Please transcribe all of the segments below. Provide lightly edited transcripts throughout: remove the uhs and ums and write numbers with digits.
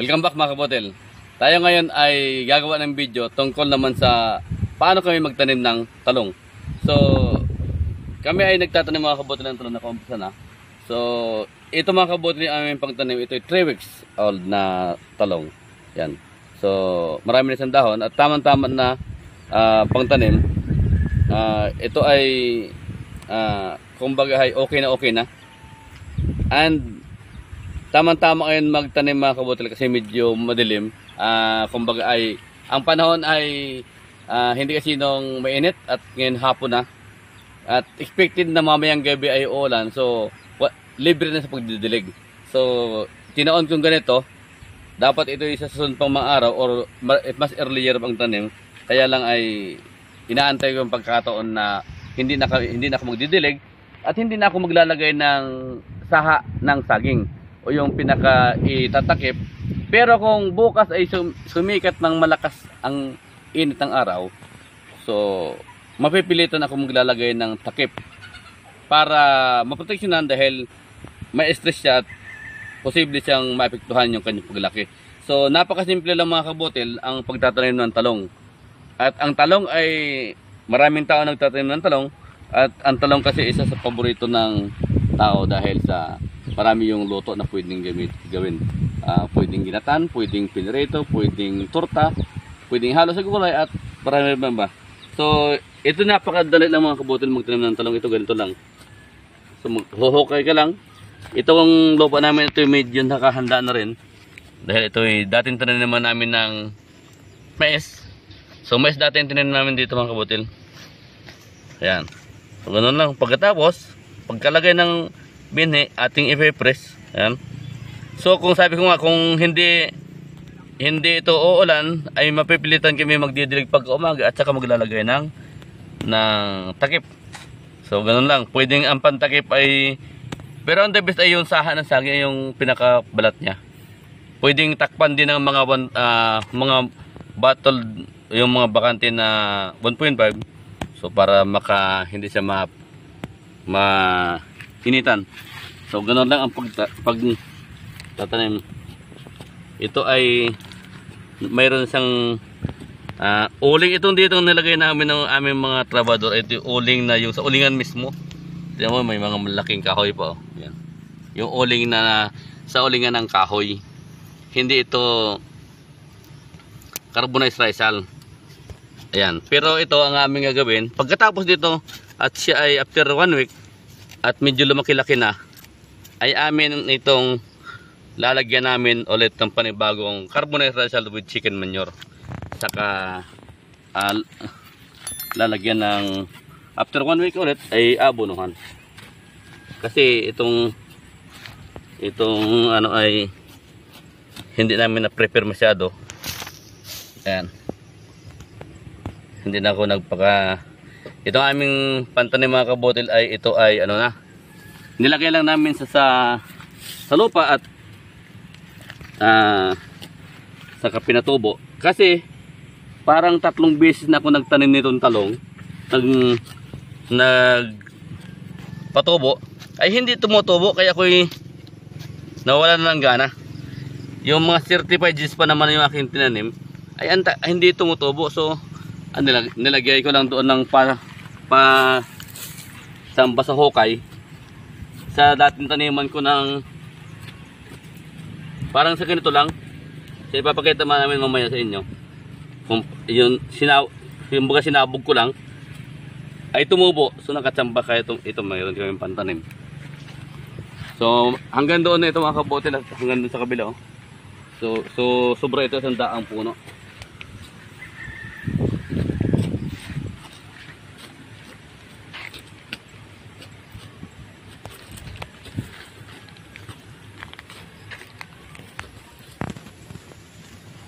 Welcome back mga kabotel. Tayo ngayon ay gagawa ng video tungkol naman sa paano kami magtanim ng talong. So, kami ay nagtatanim mga kabotel ng talong na kumpisa na. So, ito mga kabotel yung aming pagtanim. Ito ay 3 weeks old na talong. Yan. So, marami na isang dahon at tamang-tama na pangtanim. Ito ay kumbaga ay okay na. And tamang-tama ngayon magtanim mga kabotel kasi medyo madilim. Kumbaga ay ang panahon ay hindi kasi nung mainit at ngayon hapon na. At expected na mamayang gabi ay uulan. So libre na sa pagdidilig. So tinaon kong ganito. Dapat ito isa sa susunod pang mga araw or mas earlier ang tanim. Kaya lang ay inaantay ko yung pagkataon na hindi na ako magdidilig at hindi na ako maglalagay ng saha ng saging o yung pinaka itatakip. Pero kung bukas ay sumikat ng malakas ang init ng araw, so mapipilitan ako maglalagay ng takip para maproteksyonan dahil may stress siya at posible siyang maapektuhan yung kanyang paglaki. So napakasimple lang mga kabotel ang pagtatanim ng talong. At ang talong ay maraming tao nagtatanim ng talong at ang talong kasi isa sa paborito ng tao dahil sa marami yung luto na pwedeng gawin. Pwedeng ginatan, pwedeng pinirito, pwedeng torta, pwedeng halo sa gulay at marami ba. So, ito napakadali lang mga kabotel magtanim ng talong. Ito ganito lang. So, maghuhukay ka lang. Itong lupa namin ito medyo nakahanda na rin. Dahil ito ay dating tanim naman namin ng mais. So, mais dating tanim namin dito mga kabotel. Ayan. So, ganun lang. Pagkatapos, pagkalagay ng binhi, ating ipe-press. Ayan. So kung sabi ko nga, kung hindi ito uulan, ay mapipilitan kami magdidilig pag umaga at saka maglalagay ng takip. So ganun lang. Pwedeng ang pantakip ay, pero ang the best ay yung saha ng saging, yung pinakabalat niya. Pwedeng takpan din ng mga bottle, yung mga bakante na 1.5. So para hindi siya initan. So ganoon lang ang pagtatanim. Ito ay mayroon siyang uling. Itong dito nilagay namin ng aming mga trabador. Ito yung uling na yung sa ulingan mismo. Tingnan mo may mga malaking kahoy pa. Yan. Yung uling na sa ulingan ng kahoy. Hindi ito carbonized risal. Ayan. Pero ito ang aming gagawin. Pagkatapos dito at siya ay after 1 week at medyo lumaki-laki na, ay amin itong lalagyan namin ulit ng panibagong carbonized risal with chicken manure. Saka lalagyan ng after 1 week ulit ay abonuhan. Kasi itong ano ay hindi namin na-prepare masyado. Ayan. Hindi na ako itong aming pantanim mga kabotel ay ito ay ano na, nilagay lang namin sa lupa at saka pinatubo. Kasi parang 3 beses na ako nagtanim nitong talong, nagpatubo ay hindi tumutubo, kaya ako'y nawalan na ng gana. Yung mga certified G's pa naman yung aking tinanim ay hindi tumutubo. So nilagay ko lang doon ng samba sa hukay sa dating taniman ko ng parang sa ganito lang. So ipapakita namin mamaya sa inyo kung yung sinabog ko lang ay tumubo. So nakatsamba kaya ito mayroon kami pantanim. So hanggang doon na ito mga kabotel at hanggang doon sa kabila. So sobra ito sa daang puno.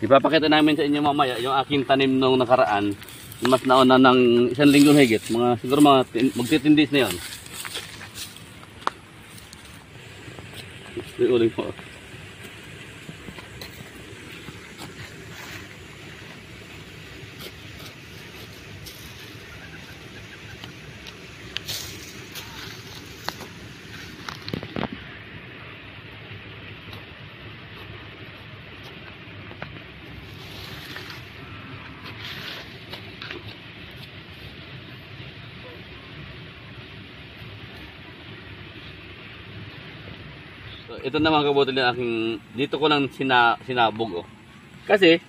Ipapakita namin sa inyo mamaya yung aking tanim nung nakaraan. Mas nauna ng 1 linggo higit. Siguro magtitindis na yun. Uling po. ito na mga kabotel yung aking, dito ko lang sinabog oh. Kasi,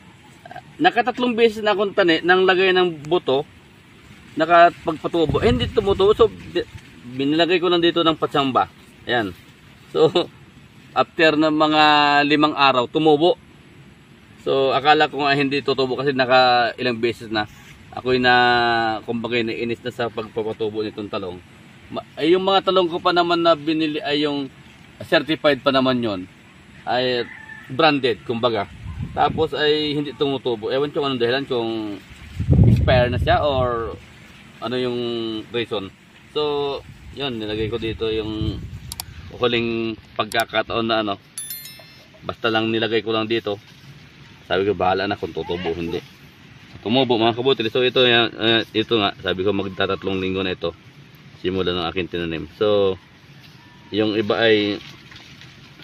nakatatlong beses na akong nang lagay ng buto, nakapagpatubo, hindi tumutubo. So, binilagay ko lang dito ng patsamba. Ayan. So, after ng mga 5 araw, tumubo. So, akala ko nga hindi tutubo kasi naka ilang beses na. Ako'y kumbaga naiinis na sa pagpapatubo nitong talong. Ay, yung mga talong ko pa naman na binili ay yung certified pa naman yon, ay branded, kumbaga. Tapos ay hindi tumutubo. Ewan ko anong dahilan, kung expire na siya or ano yung reason. So, yun, nilagay ko dito yung huling pagkakataon na ano. Basta lang nilagay ko lang dito. Sabi ko, bahala na kung tutubo hindi. Tumubo mga kabutil. So ito nga, sabi ko magtatatlong linggo na ito simula ng aking tinanim. So yung iba ay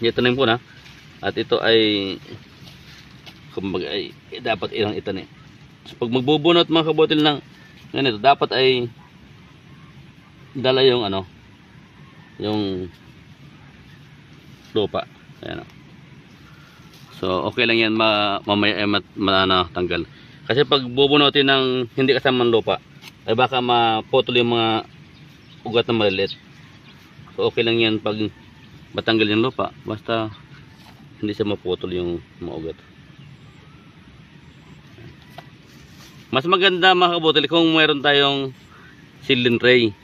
itanim ko na, at ito ay kumbaga ay dapat ilang itanim. So pag magbubunot mga kabutil ng ganito, dapat ay dala yung ano, yung lupa. Ayan. So okay lang yan, mamaya ay tanggal. Kasi pag bubunutin ng hindi kasamang lupa, ay baka maputol yung mga ugat na maliliit. So okay lang yan pag matanggal yung lupa, basta hindi siya maputol yung mga ugat. Mas maganda mga kabutil kung mayroon tayong seedling tray.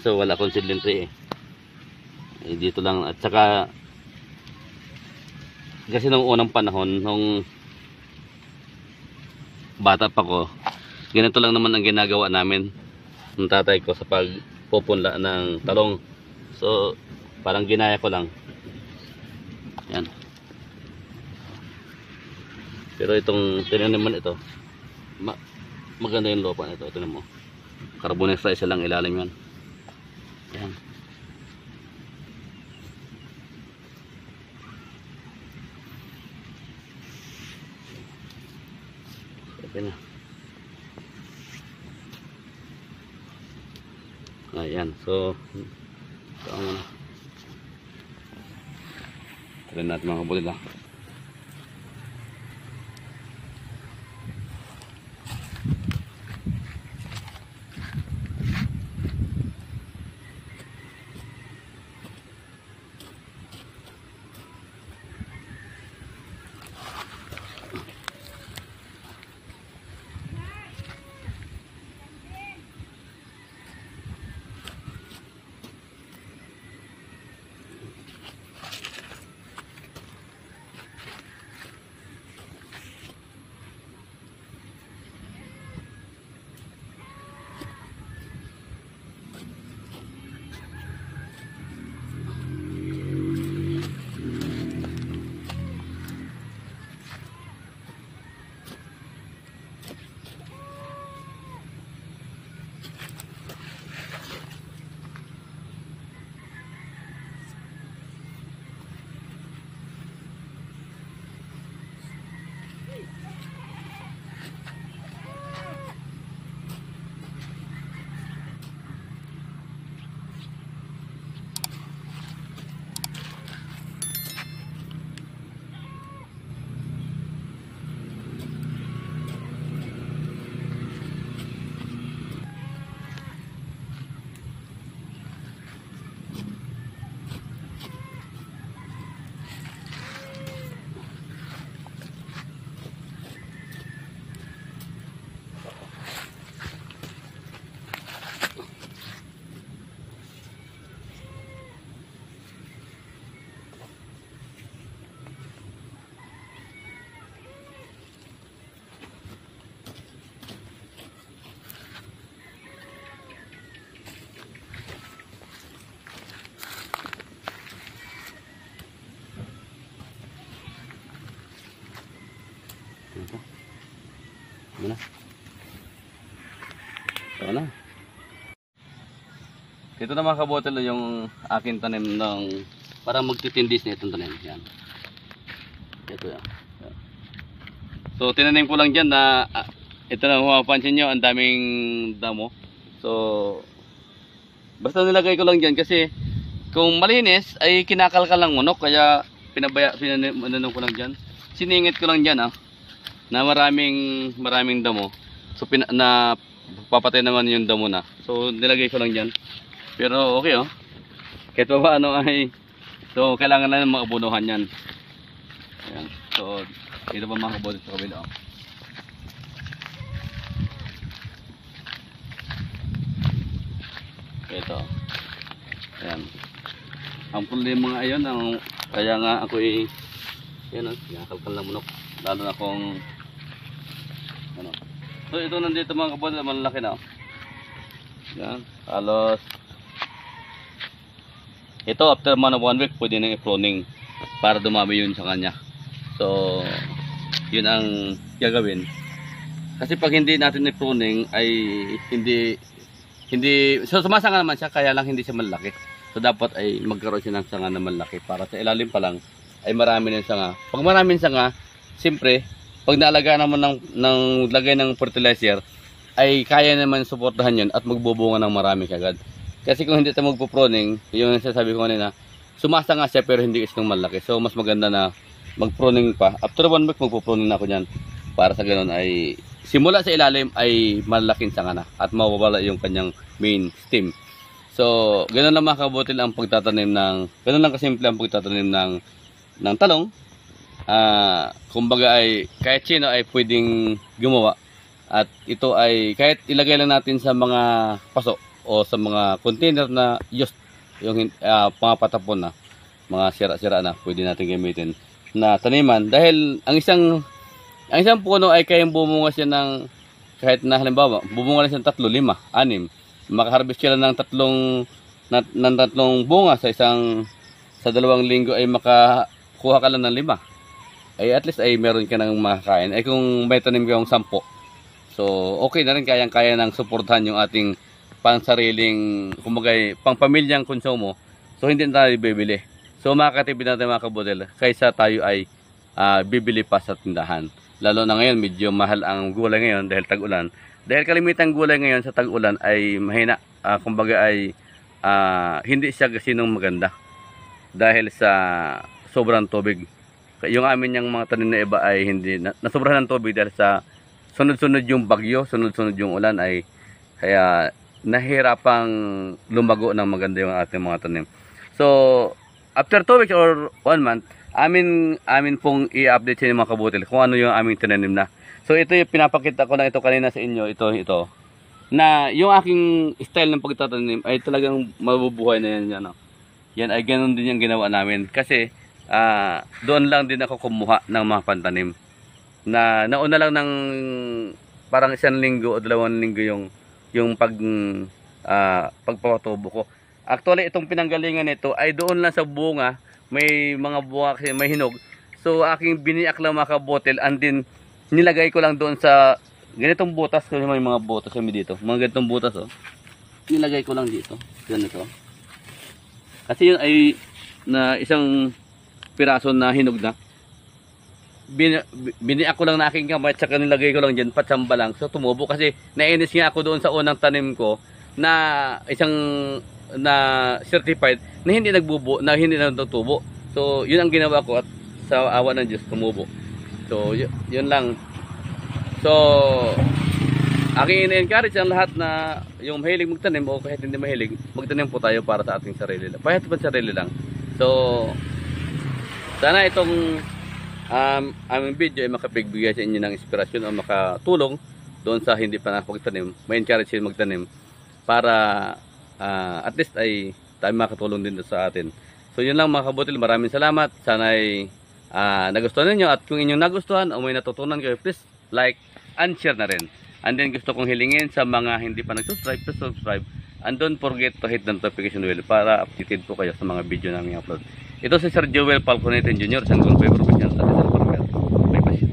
So wala akong seedling tray eh. Dito lang, at saka kasi nung unang panahon, nung bata pa ko, ganito lang naman ang ginagawa namin ng tatay ko sa pagpupunla ng talong. So parang ginaya ko lang yan. Pero itong tinaniman ito, maganda yung lupa nito. Tignan mo, carbonate size lang ilalim yan. Yan. Okay na. Ayan. So ito ang try natin mga kabutil ha. Ano na? Ito na. Ito na mga kabotel yung aking tanim ng parang magtitindis na itong tanim. Yan. Ito yan. So tinanim ko lang dyan na ito na, mapapansin nyo ang daming damo. So basta nilagay ko lang dyan kasi kung malinis ay kinakalkal lang manok, kaya pinanong ko lang dyan. Siningit ko lang dyan na maraming damo. So na papatay naman yung damo na. So nilagay ko lang dyan. Pero okay kahit pa paano ay, so kailangan lang ng mga abunuhan yan. Ayan. So dito pa mga kabodel sa kabila ito. Ayan. Ang problema nga ayon, kaya nga ako yan kinakalkal na manok. Lalo na kung so ito nandito mga kabodel, malaki na yan. Halos ito after man of 1 week pwede nang i-pruning para dumami yun sa kanya. So yun ang gagawin. Kasi pag hindi natin i-pruning ay hindi so sumasanga naman siya, kaya lang hindi siya malaki. So dapat ay magkaroon siya ng sanga na malaki para sa ilalim pa lang ay marami ng sanga. Pag maraming sanga, siyempre pag naalagaan naman ng lagay ng fertilizer ay kaya naman suportahan yun at magbubunga ng marami kagad. Kasi kung hindi tayo magpo-pruning, yung sasabi ko kanina, sumasanga siya pero hindi isang malaki. So mas maganda na mag-pruning pa. After 1 week magpo-pruning na ako dyan para sa ganun ay simula sa ilalim ay malaking sanga na at mawawala yung kanyang main stem. So ganun lang mga kabutil ang pagtatanim ganun lang kasimple ang pagtatanim ng talong. Kumbaga ay kahit sino ay pwedeng gumawa, at ito ay kahit ilagay lang natin sa mga paso o sa mga container na used, yung mga patapon na mga sira-sira na pwede natin gamitin na taniman, dahil ang isang puno ay kayang bumunga siya ng kahit na halimbawa bumunga lang siya ng 3, 5, 6, makaharvest siya ng tatlong bunga sa 2 linggo ay makakuha ka lang ng 5, ay at least ay meron ka ng makakain. Ay kung may tanim kang 10, so okay na rin, kayang-kaya nang suportahan yung ating pansariling, kumbaga pangpamilyang konsumo. So hindi na tayo bibili. So makakatipid natin mga kabodel kaysa tayo ay bibili pa sa tindahan. Lalo na ngayon medyo mahal ang gulay ngayon dahil tag-ulan. Dahil kalimitang gulay ngayon sa tag-ulan ay mahina, kumbaga ay hindi siya gasinong maganda dahil sa sobrang tubig. Yung amin yung mga tanim na iba ay hindi nasobrahan ng tubig dahil sa sunod-sunod yung bagyo, sunod-sunod yung ulan, ay kaya nahirapang lumago ng maganda yung ating mga tanim. So after 2 weeks or 1 month, amin pong i-update sa inyo mga kabutil kung ano yung aming tinanim na. So ito yung pinapakita ko na ito kanina sa inyo, ito na yung aking style ng pagtatanim ay talagang mabubuhay na yan. Yan ay ganun din yung ginawa namin, kasi doon lang din ako kumuha ng mga pantanim na nauna lang ng parang 1 linggo o 2 linggo yung pagpapatubo ko. Actually itong pinanggalingan nito ay doon lang sa bunga, may mga bunga kasi may hinog. So aking biniak lang mga kabotel, and then nilagay ko lang doon sa ganitong butas, kasi may mga butas kami dito, mga ganitong butas nilagay ko lang dito, ganito. Kasi yun ay na isang piraso na hinog na, biniak ko lang na aking kamay at saka nilagay ko lang dyan, patsamba lang. So tumubo, kasi nainis nga ako doon sa unang tanim ko na isang na certified na hindi nagbubo, na hindi natutubo. So yun ang ginawa ko at sa awa ng Diyos tumubo. So yun lang. So aking in-encourage ang lahat na yung mahilig magtanim o kahit hindi mahilig, magtanim po tayo para sa ating sarili lang. Kahit pa sarili lang. So sana itong aming video ay makapagbigay sa inyo ng inspirasyon o makatulong doon sa hindi pa nakapagtanim, ma-encourage sila magtanim para at least ay tayo makatulong din sa atin. So yun lang mga kabutil, maraming salamat. Sana ay nagustuhan ninyo, at kung inyong nagustuhan o may natutunan kayo, please like and share na rin. And then gusto kong hilingin sa mga hindi pa nag-subscribe, please subscribe, and don't forget to hit the notification bell para updated po kayo sa mga video namin upload. Ito si Sir Joel Falconetin Jr., San Gonzalo Provincial, sa Rizal Farmer. May passion.